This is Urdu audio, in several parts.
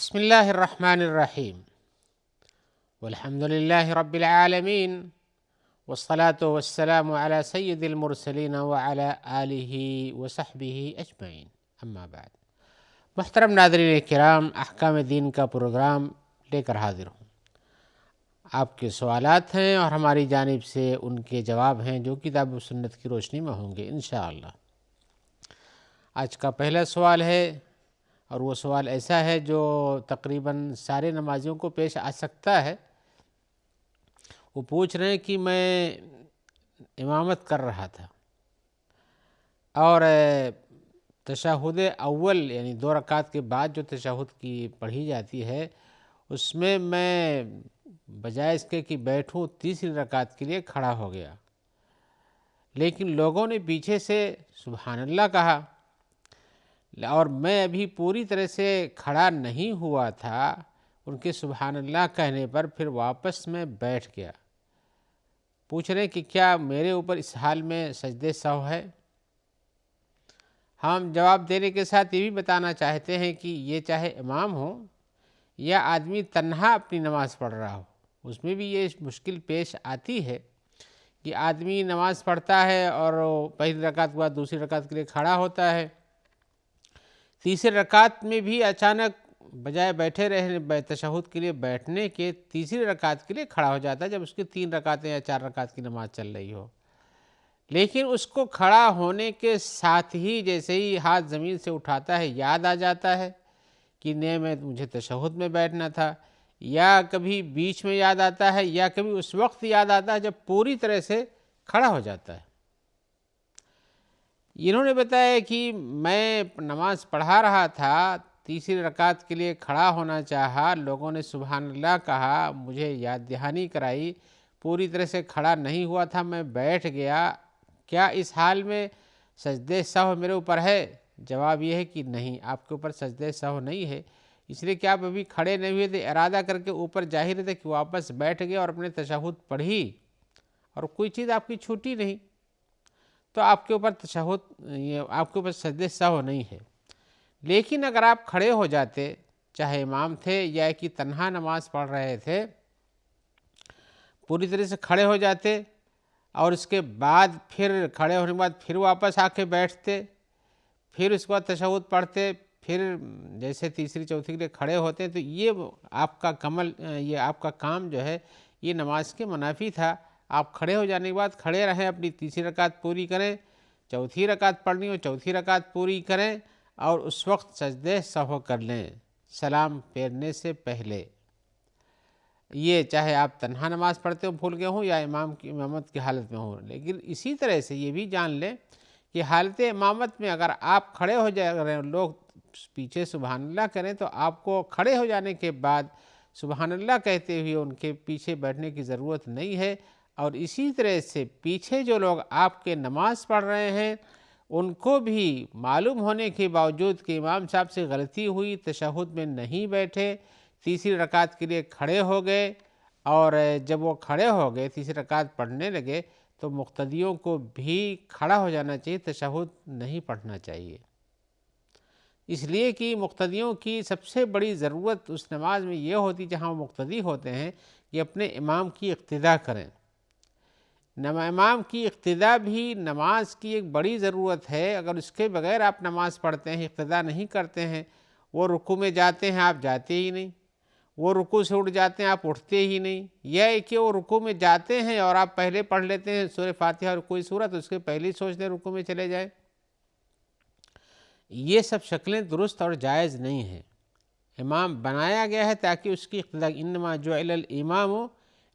بسم اللہ الرحمن الرحیم والحمد للہ رب العالمین والصلاة والسلام علی سید المرسلین وعلی آلہ وصحبہ اجمعین، اما بعد۔ محترم ناظرین کرام، احکام دین کا پروگرام لے کر حاضر ہوں۔ آپ کے سوالات ہیں اور ہماری جانب سے ان کے جواب ہیں جو کتاب و سنت کی روشنی میں ہوں گے انشاءاللہ۔ آج کا پہلا سوال ہے، اور وہ سوال ایسا ہے جو تقریباً سارے نمازیوں کو پیش آ سکتا ہے۔ وہ پوچھ رہے ہیں کہ میں امامت کر رہا تھا اور تشہد اول یعنی 2 رکعت کے بعد جو تشہد کی پڑھی جاتی ہے اس میں بجائے اس کے کہ بیٹھوں تیسری رکعت کے لیے کھڑا ہو گیا، لیکن لوگوں نے پیچھے سے سبحان اللہ کہا اور میں ابھی پوری طرح سے کھڑا نہیں ہوا تھا۔ ان کے سبحان اللہ کہنے پر پھر واپس میں بیٹھ گیا۔ پوچھ رہے ہیں کہ کیا میرے اوپر اس حال میں سجدے سہو ہے؟ ہم جواب دینے کے ساتھ یہ بھی بتانا چاہتے ہیں کہ یہ چاہے امام ہو یا آدمی تنہا اپنی نماز پڑھ رہا ہو، اس میں بھی یہ مشکل پیش آتی ہے کہ آدمی نماز پڑھتا ہے اور پہلی رکعت کے بعد دوسری رکعت کے لیے کھڑا ہوتا ہے، تیسری رکعت میں بھی اچانک بجائے بیٹھے رہنے تشہد کے لیے بیٹھنے کے تیسری رکعت کے لیے کھڑا ہو جاتا ہے جب اس کی 3 رکعتیں یا 4 رکعت کی نماز چل رہی ہو، لیکن اس کو کھڑا ہونے کے ساتھ ہی جیسے ہی ہاتھ زمین سے اٹھاتا ہے یاد آ جاتا ہے کہ میں مجھے تشہد میں بیٹھنا تھا، یا کبھی بیچ میں یاد آتا ہے یا کبھی اس وقت یاد آتا ہے جب پوری طرح سے کھڑا ہو جاتا ہے۔ انہوں نے بتایا کہ میں نماز پڑھا رہا تھا، تیسری رکعت کے لیے کھڑا ہونا چاہا، لوگوں نے سبحان اللہ کہا، مجھے یاد دہانی کرائی، پوری طرح سے کھڑا نہیں ہوا تھا، میں بیٹھ گیا، کیا اس حال میں سجدے سہو میرے اوپر ہے؟ جواب یہ ہے کہ نہیں، آپ کے اوپر سجدے سہو نہیں ہے، اس لیے کہ آپ ابھی کھڑے نہیں ہوئے تھے، ارادہ کر کے اوپر جا ہی رہے تھے کہ واپس بیٹھ گئے اور اپنے تشہد پڑھی اور کوئی چیز آپ کی چھوٹی نہیں، تو آپ کے اوپر آپ کے اوپر سجدے سہو نہیں ہے۔ لیکن اگر آپ کھڑے ہو جاتے، چاہے امام تھے یا کہ تنہا نماز پڑھ رہے تھے، پوری طرح سے کھڑے ہو جاتے اور اس کے بعد پھر کھڑے ہونے کے بعد پھر واپس آ کے بیٹھتے، پھر اس کے بعد تشہد پڑھتے، پھر جیسے تیسری چوتھی کے لیے کھڑے ہوتے، تو یہ آپ کا کام جو ہے یہ نماز کے منافی تھا۔ آپ کھڑے ہو جانے کے بعد کھڑے رہیں، اپنی تیسری رکعت پوری کریں، چوتھی رکعت پڑھنی ہو چوتھی رکعت پوری کریں اور اس وقت سجدے سہو کر لیں سلام پھیرنے سے پہلے۔ یہ چاہے آپ تنہا نماز پڑھتے ہو بھول گئے ہوں یا امام کی امامت کی حالت میں ہوں، لیکن اسی طرح سے یہ بھی جان لیں کہ حالت امامت میں اگر آپ کھڑے ہو جائے، لوگ پیچھے سبحان اللہ کریں، تو آپ کو کھڑے ہو جانے کے بعد سبحان اللہ کہتے ہوئے ان کے پیچھے بیٹھنے کی ضرورت نہیں ہے، اور اسی طرح سے پیچھے جو لوگ آپ کے نماز پڑھ رہے ہیں ان کو بھی معلوم ہونے کے باوجود کہ امام صاحب سے غلطی ہوئی، تشہد میں نہیں بیٹھے، تیسری رکعت کے لیے کھڑے ہو گئے، اور جب وہ کھڑے ہو گئے تیسری رکعت پڑھنے لگے تو مقتدیوں کو بھی کھڑا ہو جانا چاہیے، تشہد نہیں پڑھنا چاہیے، اس لیے کہ مقتدیوں کی سب سے بڑی ضرورت اس نماز میں یہ ہوتی جہاں وہ مقتدی ہوتے ہیں کہ اپنے امام کی اقتداء کریں۔ امام کی اقتداء بھی نماز کی ایک بڑی ضرورت ہے، اگر اس کے بغیر آپ نماز پڑھتے ہیں، اقتداء نہیں کرتے ہیں، وہ رکوع میں جاتے ہیں آپ جاتے ہی نہیں، وہ رکوع سے اٹھ جاتے ہیں آپ اٹھتے ہی نہیں، یا کہ وہ رکوع میں جاتے ہیں اور آپ پہلے پڑھ لیتے ہیں سورہ فاتحہ اور کوئی سورت، اس کے پہلے ہی سوچتے ہیں رکوع میں چلے جائیں، یہ سب شکلیں درست اور جائز نہیں ہیں۔ امام بنایا گیا ہے تاکہ اس کی اقتداء، انما جعل الامام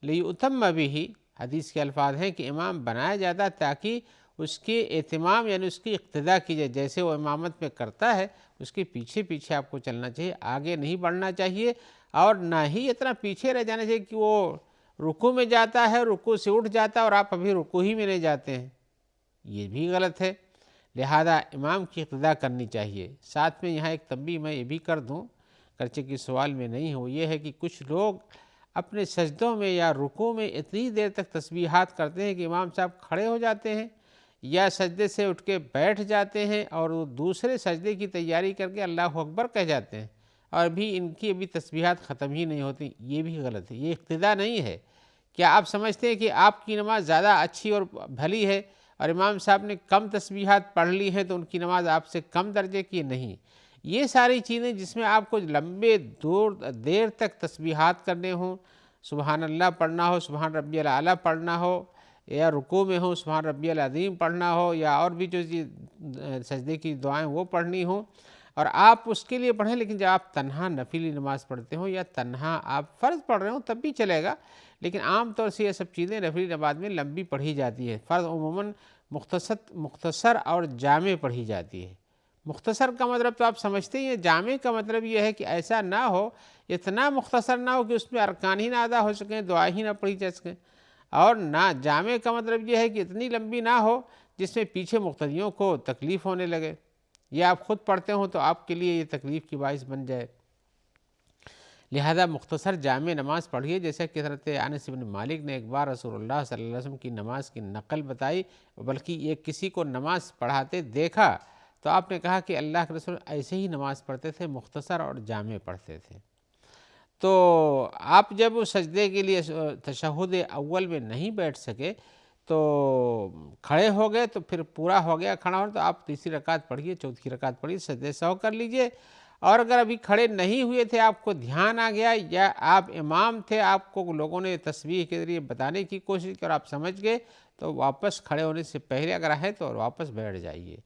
لیؤتم بہ، حدیث کے الفاظ ہیں کہ امام بنایا جاتا ہے تاکہ اس کے اہتمام یعنی اس کی اقتداء کی جائے، جیسے وہ امامت میں کرتا ہے اس کے پیچھے پیچھے آپ کو چلنا چاہیے، آگے نہیں بڑھنا چاہیے، اور نہ ہی اتنا پیچھے رہ جانا چاہیے کہ وہ رکوع میں جاتا ہے، رکوع سے اٹھ جاتا ہے اور آپ ابھی رکوع ہی میں نہیں جاتے ہیں، یہ بھی غلط ہے۔ لہذا امام کی اقتداء کرنی چاہیے۔ ساتھ میں یہاں ایک تنبیہ میں یہ بھی کر دوں، گرچہ کہ سوال میں نہیں ہو، یہ ہے کہ کچھ لوگ اپنے سجدوں میں یا رکوع میں اتنی دیر تک تسبیحات کرتے ہیں کہ امام صاحب کھڑے ہو جاتے ہیں یا سجدے سے اٹھ کے بیٹھ جاتے ہیں اور وہ دوسرے سجدے کی تیاری کر کے اللہ اکبر کہہ جاتے ہیں، اور بھی ان کی ابھی تسبیحات ختم ہی نہیں ہوتی، یہ بھی غلط ہے، یہ اقتداء نہیں ہے۔ کیا آپ سمجھتے ہیں کہ آپ کی نماز زیادہ اچھی اور بھلی ہے اور امام صاحب نے کم تسبیحات پڑھ لی ہیں تو ان کی نماز آپ سے کم درجے کی؟ نہیں، یہ ساری چیزیں جس میں آپ کو لمبے دیر تک تسبیحات کرنے ہوں، سبحان اللہ پڑھنا ہو، سبحان ربی الاعلیٰ پڑھنا ہو، یا رکوع میں ہو سبحان ربی العظیم پڑھنا ہو، یا اور بھی جو سجدے کی دعائیں وہ پڑھنی ہوں، اور آپ اس کے لیے پڑھیں، لیکن جب آپ تنہا نفلی نماز پڑھتے ہوں یا تنہا آپ فرض پڑھ رہے ہوں تب بھی چلے گا، لیکن عام طور سے یہ سب چیزیں نفلی نماز میں لمبی پڑھی جاتی ہے۔ فرض عموماً مختصر اور جامع پڑھی جاتی ہے۔ مختصر کا مطلب تو آپ سمجھتے ہی ہیں، جامع کا مطلب یہ ہے کہ ایسا نہ ہو، اتنا مختصر نہ ہو کہ اس میں ارکان ہی نہ ادا ہو سکیں، دعا ہی نہ پڑھی جا سکیں، اور نہ جامع کا مطلب یہ ہے کہ اتنی لمبی نہ ہو جس میں پیچھے مقتدیوں کو تکلیف ہونے لگے، یا آپ خود پڑھتے ہوں تو آپ کے لیے یہ تکلیف کی باعث بن جائے۔ لہذا مختصر جامع نماز پڑھیے، جیسا کہ حضرت انس بن مالک نے ایک بار رسول اللہ صلی اللہ علیہ وسلم کی نماز کی نقل بتائی، بلکہ یہ کسی کو نماز پڑھاتے دیکھا تو آپ نے کہا کہ اللہ کے رسول ایسے ہی نماز پڑھتے تھے، مختصر اور جامع پڑھتے تھے۔ تو آپ جب سجدے کے لیے تشہد اول میں نہیں بیٹھ سکے تو کھڑے ہو گئے تو پھر پورا ہو گیا کھڑا ہونا، تو آپ تیسری رکعت پڑھیے، چوتھی رکعت پڑھیے، سجدے سہو کر لیجئے۔ اور اگر ابھی کھڑے نہیں ہوئے تھے، آپ کو دھیان آ گیا، یا آپ امام تھے، آپ کو لوگوں نے تسبیح کے ذریعے بتانے کی کوشش کی اور آپ سمجھ گئے، تو واپس کھڑے ہونے سے پہلے اگر ہے تو واپس بیٹھ جائیے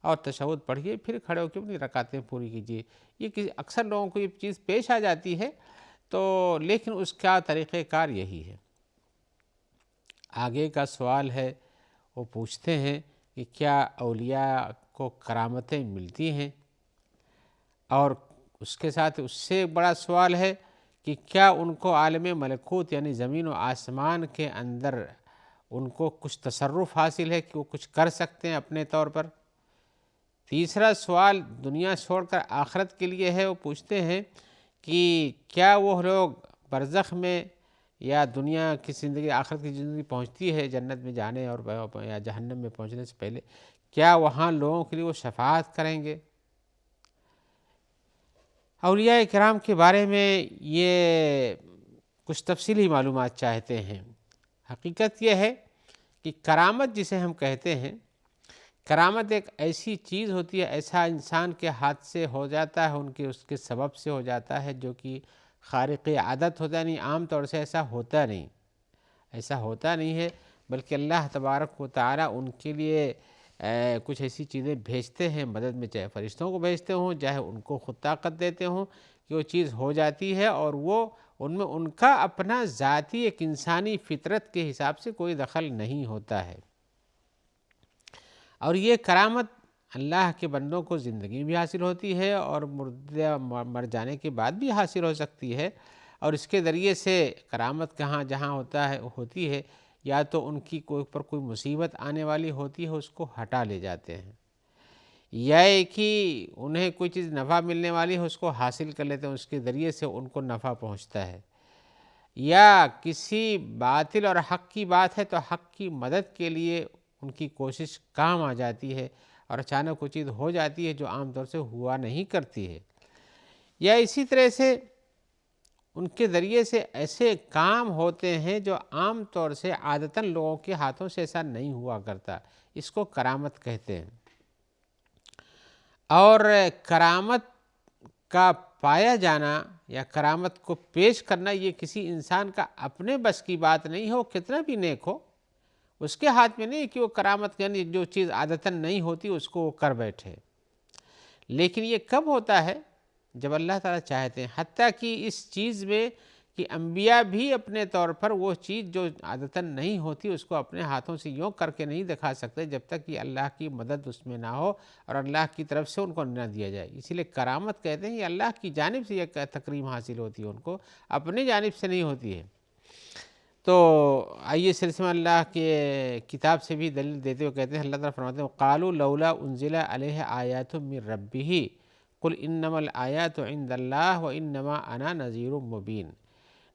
اور تشہد پڑھیے، پھر کھڑے ہو کے اپنی رکعتیں پوری کیجیے۔ یہ اکثر لوگوں کو یہ چیز پیش آ جاتی ہے، تو لیکن اس کا طریقہ کار یہی ہے۔ آگے کا سوال ہے، وہ پوچھتے ہیں کہ کیا اولیاء کو کرامتیں ملتی ہیں؟ اور اس کے ساتھ اس سے بڑا سوال ہے کہ کیا ان کو عالم ملکوت یعنی زمین و آسمان کے اندر ان کو کچھ تصرف حاصل ہے کہ وہ کچھ کر سکتے ہیں اپنے طور پر؟ تیسرا سوال دنیا چھوڑ کر آخرت کے لیے ہے، وہ پوچھتے ہیں کہ کیا وہ لوگ برزخ میں یا دنیا کی زندگی، آخرت کی زندگی پہنچتی ہے جنت میں جانے اور یا جہنم میں پہنچنے سے پہلے، کیا وہاں لوگوں کے لیے وہ شفاعت کریں گے؟ اولیاء کرام کے بارے میں یہ کچھ تفصیلی معلومات چاہتے ہیں۔ حقیقت یہ ہے کہ کرامت جسے ہم کہتے ہیں، کرامت ایک ایسی چیز ہوتی ہے، ایسا انسان کے ہاتھ سے ہو جاتا ہے، اس کے سبب سے ہو جاتا ہے، جو کہ خارق عادت ہوتا نہیں، عام طور سے ایسا ہوتا نہیں ہے، بلکہ اللہ تبارک و تعالیٰ ان کے لیے کچھ ایسی چیزیں بھیجتے ہیں مدد میں، چاہے فرشتوں کو بھیجتے ہوں، چاہے ان کو خود طاقت دیتے ہوں کہ وہ چیز ہو جاتی ہے، اور وہ ان میں ان کا اپنا ذاتی ایک انسانی فطرت کے حساب سے کوئی دخل نہیں ہوتا ہے۔ اور یہ کرامت اللہ کے بندوں کو زندگی بھی حاصل ہوتی ہے اور مر جانے کے بعد بھی حاصل ہو سکتی ہے، اور اس کے ذریعے سے کرامت جہاں ہوتی ہے، یا تو ان کی پر کوئی مصیبت آنے والی ہوتی ہے، اس کو ہٹا لے جاتے ہیں، یا کہ انہیں کوئی چیز نفع ملنے والی ہے اس کو حاصل کر لیتے ہیں، اس کے ذریعے سے ان کو نفع پہنچتا ہے، یا کسی باطل اور حق کی بات ہے تو حق کی مدد کے لیے ان کی کوشش کام آ جاتی ہے، اور اچانک وہ چیز ہو جاتی ہے جو عام طور سے ہوا نہیں کرتی ہے، یا اسی طرح سے ان کے ذریعے سے ایسے کام ہوتے ہیں جو عام طور سے عادتاً لوگوں کے ہاتھوں سے ایسا نہیں ہوا کرتا، اس کو کرامت کہتے ہیں۔ اور کرامت کا پایا جانا یا کرامت کو پیش کرنا یہ کسی انسان کا اپنے بس کی بات نہیں ہو، کتنا بھی نیک ہو، اس کے ہاتھ میں نہیں کہ وہ کرامت یعنی جو چیز عادتاً نہیں ہوتی اس کو وہ کر بیٹھے، لیکن یہ کب ہوتا ہے؟ جب اللہ تعالیٰ چاہتے ہیں، حتیٰ کہ اس چیز میں کہ انبیاء بھی اپنے طور پر وہ چیز جو عادتاً نہیں ہوتی اس کو اپنے ہاتھوں سے یوں کر کے نہیں دکھا سکتے جب تک کہ اللہ کی مدد اس میں نہ ہو اور اللہ کی طرف سے ان کو نہ دیا جائے۔ اسی لیے کرامت کہتے ہیں، یہ اللہ کی جانب سے یہ تکریم حاصل ہوتی ہے، ان کو اپنی جانب سے نہیں ہوتی ہے۔ تو آئیے سلسلہ اللہ کے کتاب سے بھی دلیل دیتے ہوئے کہتے ہیں، اللہ تعالیٰ فرماتے ہیں قالوا لولا انزل علیہ آیات من ربہ قل انما الآیات عند اللہ وانما انا نذیر مبین۔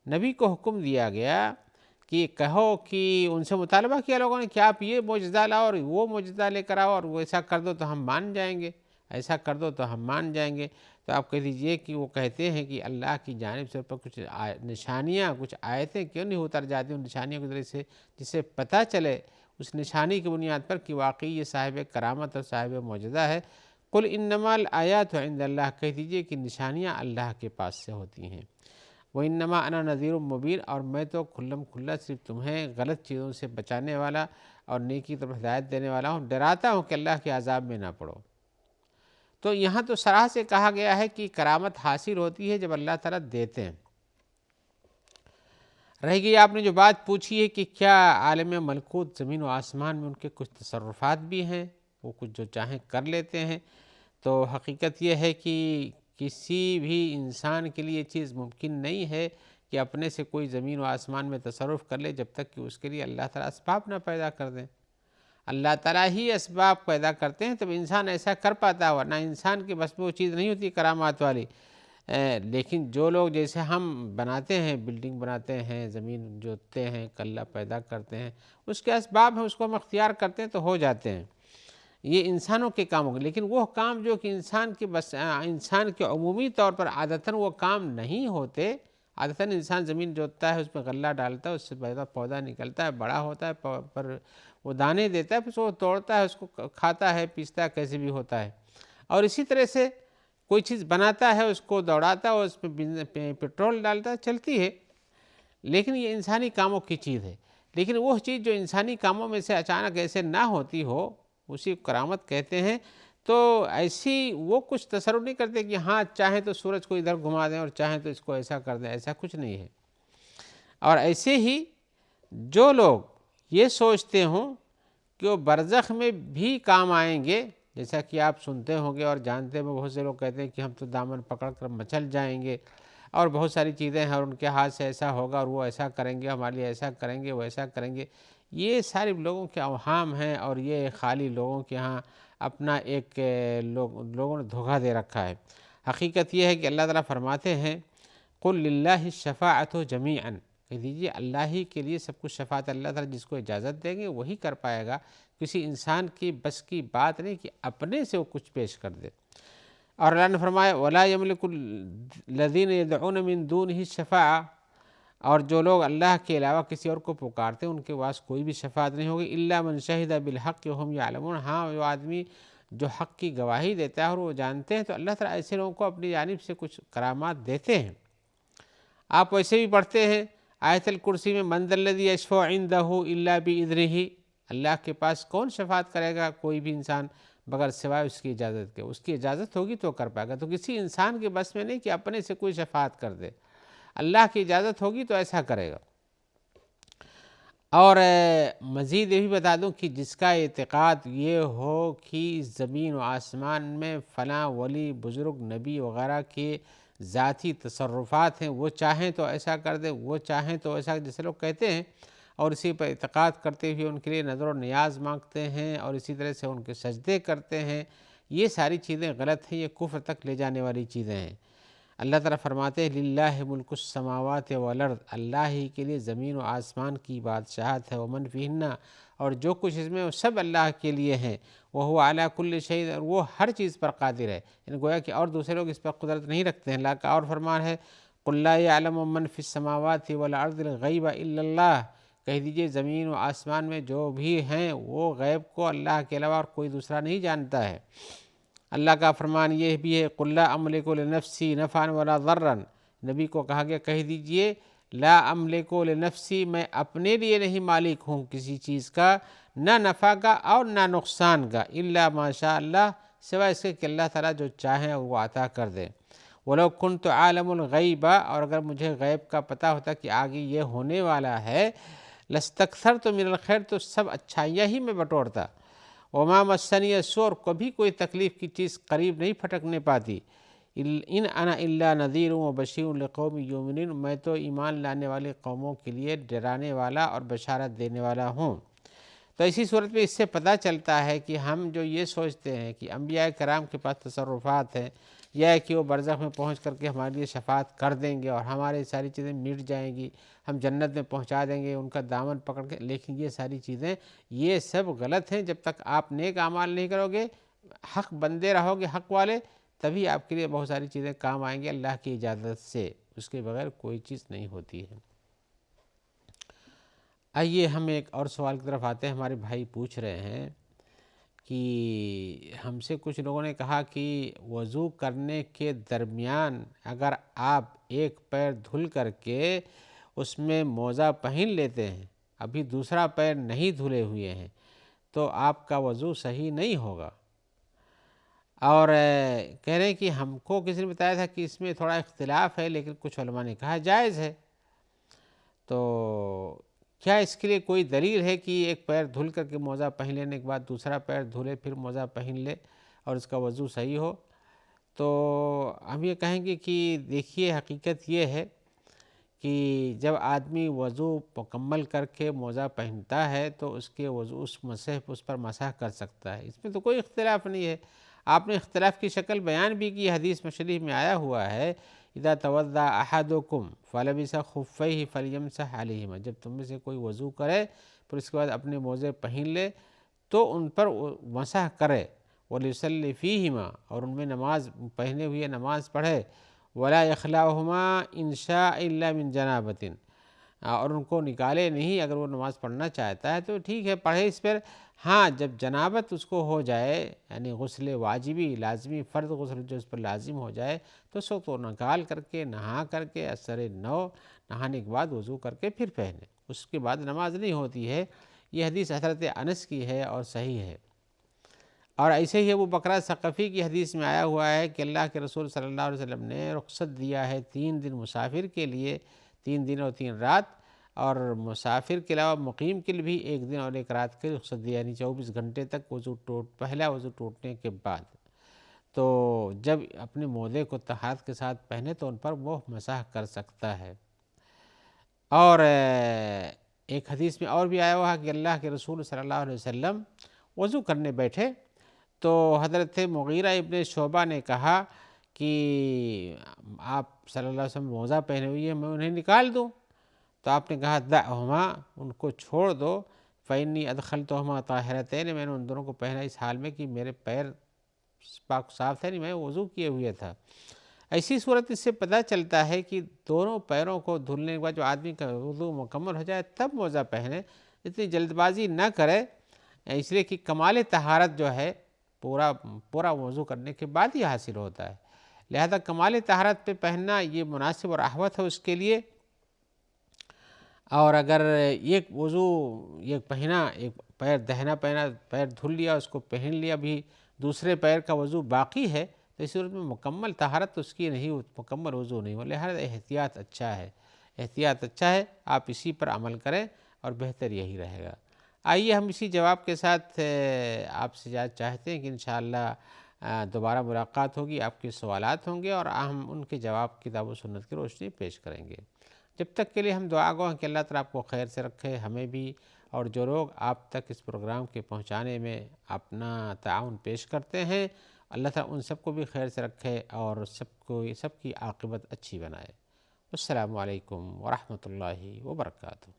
نبی کو حکم دیا گیا کہ کہو، کہ ان سے مطالبہ کیا لوگوں نے کہ آپ یہ معجزہ لاؤ اور وہ معجزہ لے کر آؤ، اور وہ ایسا کر دو تو ہم مان جائیں گے، ایسا کر دو تو ہم مان جائیں گے۔ تو تو آپ کہہ دیجئے کہ وہ کہتے ہیں کہ اللہ کی جانب سے پر کچھ نشانیاں، کچھ آیتیں کیوں نہیں اتر جاتی ان نشانیوں کے ذریعے سے، جس سے پتہ چلے اس نشانی کی بنیاد پر کہ واقعی یہ صاحب کرامت اور صاحب معجزہ ہے۔ قل انما الآیات عند اللہ، کہہ دیجئے کہ نشانیاں اللہ کے پاس سے ہوتی ہیں۔ وَإِنَّمَا أَنَا نَذِيرٌ مُّبِينٌ، اور میں تو کھلم کھلا صرف تمہیں غلط چیزوں سے بچانے والا اور نیکی طرف ہدایت دینے والا ہوں، ڈراتا ہوں کہ اللہ کے عذاب میں نہ پڑو۔ تو یہاں تو صراح سے کہا گیا ہے کہ کرامت حاصل ہوتی ہے جب اللہ تعالیٰ دیتے ہیں۔ رہ گئی آپ نے جو بات پوچھی ہے کہ کیا عالم ملکوت زمین و آسمان میں ان کے کچھ تصرفات بھی ہیں، وہ کچھ جو چاہیں کر لیتے ہیں، تو حقیقت یہ ہے کہ کسی بھی انسان کے لیے یہ چیز ممکن نہیں ہے کہ اپنے سے کوئی زمین و آسمان میں تصرف کر لے جب تک کہ اس کے لیے اللہ تعالیٰ اسباب نہ پیدا کر دیں۔ اللہ تعالیٰ ہی اسباب پیدا کرتے ہیں تب انسان ایسا کر پاتا ہے، ورنہ انسان کے بس میں وہ چیز نہیں ہوتی کرامات والی۔ لیکن جو لوگ جیسے ہم بناتے ہیں، بلڈنگ بناتے ہیں، زمین جوتتے ہیں، کلہ پیدا کرتے ہیں، اس کے اسباب ہیں، اس کو ہم اختیار کرتے ہیں تو ہو جاتے ہیں۔ یہ انسانوں کے کام ہوں گے، لیکن وہ کام جو کہ انسان کے عمومی طور پر عادتاً وہ کام نہیں ہوتے۔ عادتاً انسان زمین جوتتا ہے، اس میں غلہ ڈالتا ہے، اس سے پودا نکلتا ہے، بڑا ہوتا ہے، پر وہ دانے دیتا ہے، پھر وہ توڑتا ہے، اس کو کھاتا ہے، پیستا ہے، کیسے بھی ہوتا ہے۔ اور اسی طرح سے کوئی چیز بناتا ہے، اس کو دوڑاتا ہے، اس میں پٹرول ڈالتا ہے، چلتی ہے۔ لیکن یہ انسانی کاموں کی چیز ہے، لیکن وہ چیز جو انسانی کاموں میں سے اچانک ایسے نہ ہوتی ہو، اسی کو کرامت کہتے ہیں۔ تو ایسی وہ کچھ تصرف نہیں کرتے کہ ہاں چاہیں تو سورج کو ادھر گھما دیں اور چاہیں تو اس کو ایسا کر دیں، ایسا کچھ نہیں ہے۔ اور ایسے ہی جو لوگ یہ سوچتے ہوں کہ وہ برزخ میں بھی کام آئیں گے، جیسا کہ آپ سنتے ہوں گے اور جانتے ہیں، بہت سے لوگ کہتے ہیں کہ ہم تو دامن پکڑ کر مچل جائیں گے اور بہت ساری چیزیں ہیں اور ان کے ہاتھ سے ایسا ہوگا اور وہ ایسا کریں گے، ہمارے لیے ایسا کریں گے، وہ ایسا کریں گے۔ یہ سارے لوگوں کے اوہام ہیں اور یہ خالی لوگوں کے ہاں اپنا ایک لوگوں نے دھوکہ دے رکھا ہے۔ حقیقت یہ ہے کہ اللہ تعالیٰ فرماتے ہیں قُلْ لِلَّهِ الشَّفَاعَةُ جَمِيعًا، کہہ دیجیے اللہ ہی کے لیے سب کچھ شفاعت، اللہ تعالیٰ جس کو اجازت دیں گے وہی کر پائے گا، کسی انسان کی بس کی بات نہیں کہ اپنے سے وہ کچھ پیش کر دے۔ اور اللہ نے فرمایا وَلَا يَمْلِكُ الَّذِينَ يَدْعُونَ مِن دُونِهِ الشَّفَاعَةَ، اور جو لوگ اللہ کے علاوہ کسی اور کو پکارتے ہیں ان کے پاس کوئی بھی شفاعت نہیں ہوگی، إِلَّا مَنْ شَهِدَ بِالْحَقِّ وَهُمْ يَعْلَمُونَ، ہاں وہ آدمی جو حق کی گواہی دیتا ہے اور وہ جانتے ہیں، تو اللہ تعالیٰ ایسے لوگوں کو اپنی جانب سے کچھ کرامات دیتے ہیں۔ آپ ویسے بھی پڑھتے ہیں آیت الکرسی میں من ذا الذی یشفع عندہ الا بإذنہ، اللہ کے پاس کون شفاعت کرے گا، کوئی بھی انسان بغیر سوائے اس کی اجازت کے، اس کی اجازت ہوگی تو کر پائے گا۔ تو کسی انسان کے بس میں نہیں کہ اپنے سے کوئی شفاعت کر دے، اللہ کی اجازت ہوگی تو ایسا کرے گا۔ اور مزید یہ بھی بتا دوں کہ جس کا اعتقاد یہ ہو کہ زمین و آسمان میں فلاں ولی، بزرگ، نبی وغیرہ کے ذاتی تصرفات ہیں، وہ چاہیں تو ایسا کر دیں، وہ چاہیں تو ایسا، جیسے لوگ کہتے ہیں اور اسی پر اعتقاد کرتے ہوئے ان کے لیے نظر و نیاز مانگتے ہیں اور اسی طرح سے ان کے سجدے کرتے ہیں، یہ ساری چیزیں غلط ہیں، یہ کفر تک لے جانے والی چیزیں ہیں۔ اللہ تعالیٰ فرماتے ہیں للہ ملک السماوات والارض، اللہ ہی کے لیے زمین و آسمان کی بادشاہت ہے، ومن فیہن، اور جو کچھ اس میں وہ سب اللہ کے لیے ہیں، وہو علی کل شیء، اور وہ ہر چیز پر قادر ہے، یعنی گویا کہ اور دوسرے لوگ اس پر قدرت نہیں رکھتے ہیں۔ اللہ کا اور فرمان ہے قل لا یعلم من فی السماوات والارض الغیب الا اللہ، کہہ دیجئے زمین و آسمان میں جو بھی ہیں وہ غیب کو اللہ کے علاوہ اور کوئی دوسرا نہیں جانتا ہے۔ اللہ کا فرمان یہ بھی ہے قل لا املک لنفسی نفعا ولا ضرا، نبی کو کہا گیا کہہ دیجئے لا املک لنفسی، میں اپنے لیے نہیں مالک ہوں کسی چیز کا، نہ نفع کا اور نہ نقصان کا، الا ما شاء اللہ، سوائے اس کے کہ اللہ تعالیٰ جو چاہیں وہ عطا کر دے۔ وَلَوْ كُنْتُ عَالَمُ الْغَيْبَ، اور اگر مجھے غیب کا پتہ ہوتا کہ آگے یہ ہونے والا ہے، لَاسْتَكْثَرْتُ مِنَ الْخَيْرِ، تو سب اچھائیاں ہی میں بٹورتا۔ وَمَا مَسَّنِيَ السُّوءُ، کبھی کوئی تکلیف کی چیز قریب نہیں پھٹکنے پاتی۔ إِنْ أَنَا إِلَّا نَذِيرٌ وَبَشِيرٌ لِقَوْمٍ يُؤْمِنُونَ، میں تو ایمان لانے والے قوموں کے لیے ڈرانے والا اور بشارت دینے والا ہوں۔ تو اسی صورت میں اس سے پتہ چلتا ہے کہ ہم جو یہ سوچتے ہیں کہ انبیاء کرام کے پاس تصرفات ہیں، یا کہ وہ برزخ میں پہنچ کر کے ہمارے لیے شفاعت کر دیں گے اور ہماری ساری چیزیں مٹ جائیں گی، ہم جنت میں پہنچا دیں گے ان کا دامن پکڑ کے، لیکن یہ ساری چیزیں یہ سب غلط ہیں۔ جب تک آپ نیک اعمال نہیں کرو گے، حق بندے رہو گے حق والے، تبھی آپ کے لیے بہت ساری چیزیں کام آئیں گی اللہ کی اجازت سے، اس کے بغیر کوئی چیز نہیں ہوتی ہے۔ آئیے ہم ایک اور سوال کی طرف آتے ہیں۔ ہمارے بھائی پوچھ رہے ہیں کہ ہم سے کچھ لوگوں نے کہا کہ وضو کرنے کے درمیان اگر آپ ایک پیر دھل کر کے اس میں موزہ پہن لیتے ہیں، ابھی دوسرا پیر نہیں دھلے ہوئے ہیں، تو آپ کا وضو صحیح نہیں ہوگا۔ اور کہہ رہے ہیں کہ ہم کو کسی نے بتایا تھا کہ اس میں تھوڑا اختلاف ہے، لیکن کچھ علماء نے کہا جائز ہے۔ تو کیا اس کے لیے کوئی دلیل ہے کہ ایک پیر دھل کر کے موزہ پہن لینے کے بعد دوسرا پیر دھلے پھر موزہ پہن لے اور اس کا وضو صحیح ہو؟ تو ہم یہ کہیں گے کہ دیکھیے، حقیقت یہ ہے کہ جب آدمی وضو مکمل کر کے موزہ پہنتا ہے تو اس کے وضو اس پر مسح کر سکتا ہے، اس میں تو کوئی اختلاف نہیں ہے۔ آپ نے اختلاف کی شکل بیان بھی کی، حدیث شریف میں آیا ہوا ہے اذا توضأ احدکم فلبس خفیہ فلیمسح علیہما، جب تم میں سے کوئی وضو کرے پھر اس کے بعد اپنے موزے پہن لے تو ان پر مسح کرے، ولیصلی فیہما، اور ان میں نماز پہنے ہوئے نماز پڑھے، ولا یخلعہما ان شاء الا من جنابۃ، اور ان کو نکالے نہیں، اگر وہ نماز پڑھنا چاہتا ہے تو ٹھیک ہے پڑھے اس پر۔ ہاں، جب جنابت اس کو ہو جائے، یعنی غسل واجبی لازمی فرض غسل جو اس پر لازم ہو جائے، تو اس کو نکال کر کے نہا کر کے اثر نو نہانے کے بعد وضو کر کے پھر پہنے، اس کے بعد نماز نہیں ہوتی ہے۔ یہ حدیث حضرت انس کی ہے اور صحیح ہے۔ اور ایسے ہی ابو بکرہ ثقفی کی حدیث میں آیا ہوا ہے کہ اللہ کے رسول صلی اللہ علیہ وسلم نے رخصت دیا ہے 3 دن مسافر کے لیے، 3 دن اور 3 رات، اور مسافر کے علاوہ مقیم کے لیے بھی 1 دن اور 1 رات کی رخصت دیا، یعنی 24 گھنٹے تک پہلا وضو ٹوٹنے کے بعد۔ تو جب اپنے موزے کو طہارت کے ساتھ پہنے تو ان پر وہ مسح کر سکتا ہے۔ اور ایک حدیث میں اور بھی آیا ہوا کہ اللہ کے رسول صلی اللہ علیہ وسلم وضو کرنے بیٹھے تو حضرت مغیرہ ابن شعبہ نے کہا کہ آپ صلی اللہ علیہ وسلم موزہ پہنے ہوئی ہیں، میں انہیں نکال دوں؟ تو آپ نے کہا دعہما، ان کو چھوڑ دو، فإنی ادخلتہما طاہرتین، میں نے ان دونوں کو پہنا اس حال میں کہ میرے پیر پاک صاف تھے، نہیں میں وضو کیے ہوئے تھا۔ ایسی صورت اس سے پتہ چلتا ہے کہ دونوں پیروں کو دھلنے کے بعد جو آدمی کا وضو مکمل ہو جائے تب موزہ پہنے، اتنی جلد بازی نہ کرے، اس لیے کہ کمال طہارت جو ہے پورا وضو کرنے کے بعد ہی حاصل ہوتا ہے، لہذا کمال طہارت پہ پہننا یہ مناسب اور احوط ہے اس کے لیے۔ اور اگر ایک وضو پہنا، ایک پیر دہنا پہنا، پیر دھل لیا، اس کو پہن لیا، بھی دوسرے پیر کا وضو باقی ہے، تو اس صورت میں مکمل طہارت اس کی نہیں، مکمل وضو نہیں ہو، لہذا احتیاط اچھا ہے، احتیاط اچھا ہے، آپ اسی پر عمل کریں اور بہتر یہی رہے گا۔ آئیے ہم اسی جواب کے ساتھ آپ سے چاہتے ہیں کہ انشاءاللہ دوبارہ ملاقات ہوگی، آپ کے سوالات ہوں گے اور ہم ان کے جواب کتاب و سنت کی روشنی پیش کریں گے۔ جب تک کے لیے ہم دعا گو ہیں کہ اللہ تعالیٰ آپ کو خیر سے رکھے، ہمیں بھی، اور جو لوگ آپ تک اس پروگرام کے پہنچانے میں اپنا تعاون پیش کرتے ہیں، اللہ تعالیٰ ان سب کو بھی خیر سے رکھے اور سب کی عاقبت اچھی بنائے۔ السلام علیکم ورحمۃ اللہ وبرکاتہ۔